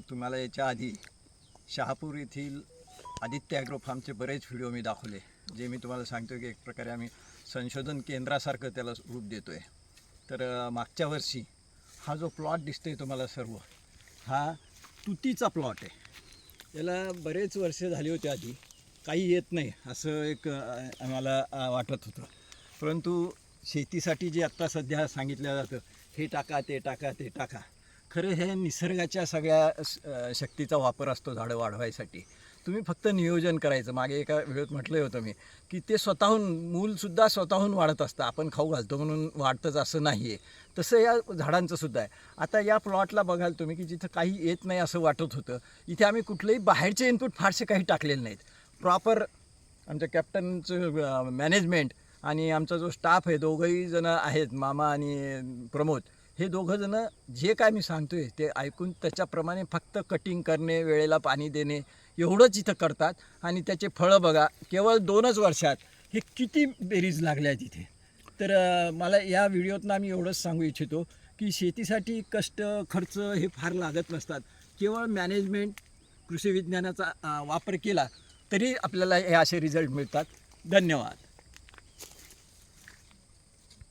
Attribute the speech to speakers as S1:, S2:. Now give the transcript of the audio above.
S1: तुम्हाला याच्या आधी शहापूर येथील आदित्य ॲग्रो फार्मचे बरेच व्हिडिओ मी दाखवले, जे मी तुम्हाला सांगतो की एक प्रकारे आम्ही संशोधन केंद्रासारखं त्याला रूप देतो आहे. तर मागच्या वर्षी हा जो प्लॉट दिसतो आहे तुम्हाला सर्व, हा तुतीचा प्लॉट आहे. याला बरेच वर्ष झाली होती, आधी काही येत नाही असं एक आम्हाला वाटत होतं. परंतु शेतीसाठी जे आत्ता सध्या सांगितलं जातं, हे टाका ते टाका ते टाका, खरं हे निसर्गाच्या सगळ्या शक्तीचा वापर असतो झाडं वाढवायसाठी. तुम्ही फक्त नियोजन करायचं. मागे एका व्हिडिओत म्हटलं होतं मी की ते स्वतःहून मूलसुद्धा स्वतःहून वाढत असतं. आपण खाऊ घालतो म्हणून वाढतंच असं नाही आहे. तसं या झाडांचं सुद्धा आहे. आता या प्लॉटला बघाल तुम्ही की जिथं काही येत नाही असं वाटत होतं, इथे आम्ही कुठलेही बाहेरचे इनपुट फारसे काही टाकलेले नाहीत. प्रॉपर आमच्या कॅप्टनचं मॅनेजमेंट आणि आमचा जो स्टाफ आहे, दोघंही जण आहेत, मामा आणि प्रमोद, हे दोघं जणं जे काय मी सांगतो आहे ते ऐकून त्याच्याप्रमाणे फक्त कटिंग करणे, वेळेला पाणी देणे एवढंच इथं करतात. आणि त्याचे फळं बघा, केवळ 2च वर्षात हे किती बेरीज लागल्या आहेत इथे. तर मला या व्हिडिओतनं आम्ही एवढंच सांगू इच्छितो की शेतीसाठी कष्ट, खर्च हे फार लागत नसतात. केवळ मॅनेजमेंट, कृषी विज्ञानाचा वापर केला तरी आपल्याला हे असे रिझल्ट मिळतात. धन्यवाद.